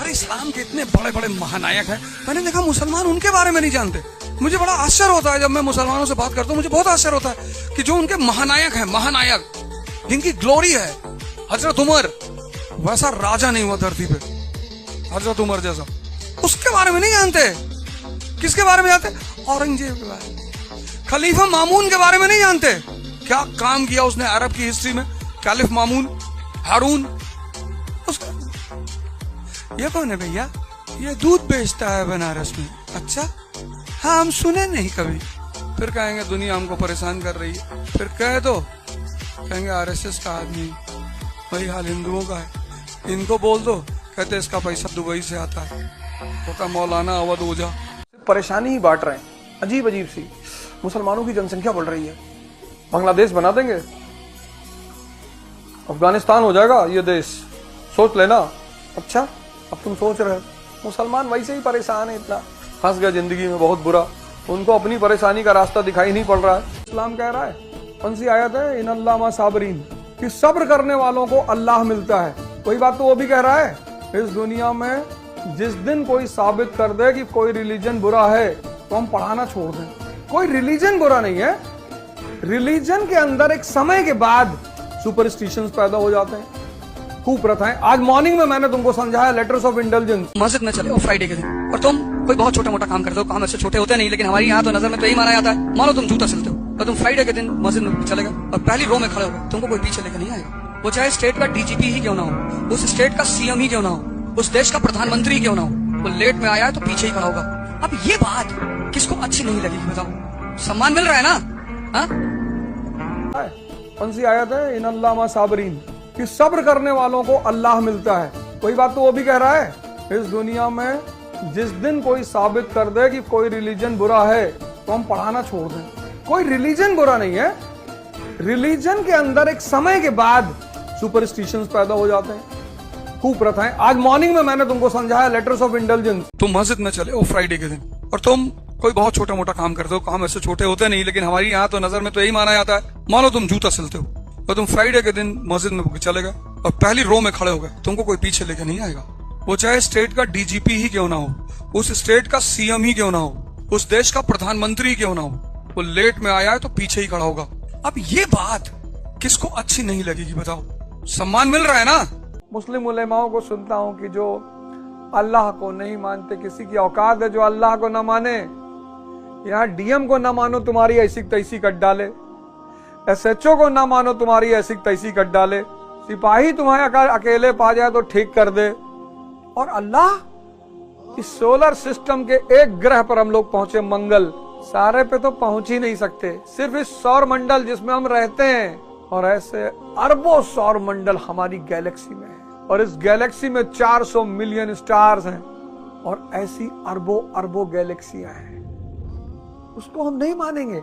अरे इस्लाम के इतने बड़े बड़े महानायक हैं, मैंने देखा मुसलमान उनके बारे में नहीं जानते। मुझे बड़ा आश्चर्य होता है जब मैं मुसलमानों से बात करता हूँ, मुझे बहुत आश्चर्य होता है कि जो उनके महानायक हैं, महानायक जिनकी ग्लोरी है, हजरत उमर, वैसा राजा नहीं हुआ धरती पे हजरत उमर जैसा, उसके बारे में नहीं जानते। किसके बारे में जानते? औरंगजेब के बारे में। खलीफा मामून के बारे में नहीं जानते, क्या काम किया उसने अरब की हिस्ट्री में। कैलिफ मामून, हारून, उसका ये कौन है भैया? ये दूध बेचता है बनारस में। अच्छा, हाँ हम सुने नहीं कभी। फिर कहेंगे दुनिया हमको परेशान कर रही है, फिर कह दो कहेंगे आरएसएस का आदमी। वही हाल हिंदुओं का है, इनको बोल दो कहते इसका पैसा दुबई से आता है, होता मौलाना अवध ओझा। परेशानी ही बांट रहे हैं, अजीब अजीब सी। मुसलमानों की जनसंख्या बढ़ रही है, बांग्लादेश बना देंगे, अफगानिस्तान हो जाएगा ये देश, सोच लेना। अच्छा, अब तुम सोच रहे हो मुसलमान वैसे ही परेशान है, इतना फंस गया जिंदगी में बहुत बुरा, उनको अपनी परेशानी का रास्ता दिखाई नहीं पड़ रहा है। इस्लाम कह रहा है, कौन सी आयत है, इन अल्लाह मा साबरीन, कि सब्र करने वालों को अल्लाह मिलता है। वही बात तो वो भी कह रहा है, इस दुनिया में जिस दिन कोई साबित कर दे कि कोई रिलीजन बुरा है तो हम पढ़ाना छोड़ दें। कोई रिलीजन बुरा नहीं है, रिलीजन के अंदर एक समय के बाद सुपरस्टिशंस पैदा हो जाते हैं, कुप्रथाएं। आज मॉर्निंग में मैंने तुमको समझाया लेटर्स ऑफ इंटेलिजेंस। मस्जिद में चले हो फ्राइडे के दिन और तुम कोई बहुत छोटा मोटा काम करते हो, काम ऐसे छोटे होते नहीं, लेकिन हमारी यहाँ तो नजर में तो यही माना जाता है। मानो तुम जूता सिलते हो और तुम फ्राइडे के दिन मस्जिद में चले गए और पहली रो में खड़े हो गए, तुमको कोई पीछे लेकर नहीं आएगा। वो चाहे स्टेट का डीजीपी ही क्यों ना हो, उस स्टेट का सीएम ही क्यों ना हो, उस देश का प्रधानमंत्री क्यों ना हो, वो लेट में आया है तो पीछे ही खड़ा होगा। अब ये बात किसको अच्छी नहीं लगेगी बताओ? सम्मान मिल रहा है ना? हाँ, कौन सी आयत है, इन अल्लाह मा साबरीन, कि सब्र करने वालों को अल्लाह मिलता है। वही बात तो वो भी कह रहा है, इस दुनिया में जिस दिन कोई साबित कर दे कि कोई रिलीजन बुरा है तो हम पढ़ाना छोड़ दें। कोई रिलीजन बुरा नहीं है, रिलीजन के अंदर एक समय के बाद सुपरस्टिशंस पैदा हो जाते हैं, कुप्रथाएं। आज मॉर्निंग में मैंने तुमको समझाया लेटर्स ऑफ इंटेलिजेंस। तुम मस्जिद में चले हो फ्राइडे के दिन और तुम कोई बहुत छोटा मोटा काम करते हो, काम ऐसे छोटे होते नहीं, लेकिन हमारी यहाँ तो नजर में तो यही माना जाता है। मानो तुम जूता सिलते हो और तुम फ्राइडे के दिन मस्जिद में चले गए और पहली रो में खड़े हो गए, तुमको कोई पीछे लेके नहीं आएगा। वो चाहे स्टेट का डीजीपी ही क्यों ना हो, उस स्टेट का सीएम ही क्यों ना हो, उस देश का प्रधानमंत्री क्यों ना हो, वो लेट में आया है तो पीछे ही खड़ा होगा। अब ये बात किसको अच्छी नहीं लगेगी बताओ? सम्मान मिल रहा है ना? मुस्लिम उलेमाओं को सुनता हूं कि जो अल्लाह को नहीं मानते, किसी की औकात है जो अल्लाह को न माने। यहाँ डीएम को न मानो तुम्हारी ऐसी तैसी कट डाले, एसएचओ को ना मानो तुम्हारी ऐसी तैसी कट डाले, सिपाही तुम्हें अकेले पा जाए तो ठीक कर दे। और अल्लाह, इस सोलर सिस्टम के एक ग्रह पर हम लोग पहुंचे, मंगल, सारे पे तो पहुंच ही नहीं सकते, सिर्फ इस सौर मंडल जिसमें हम रहते हैं, और ऐसे अरबों सौर मंडल हमारी गैलेक्सी में है, और इस गैलेक्सी में 400 मिलियन स्टार्स हैं, और ऐसी अरबों अरबों गैलेक्सियां हैं। उसको हम नहीं मानेंगे।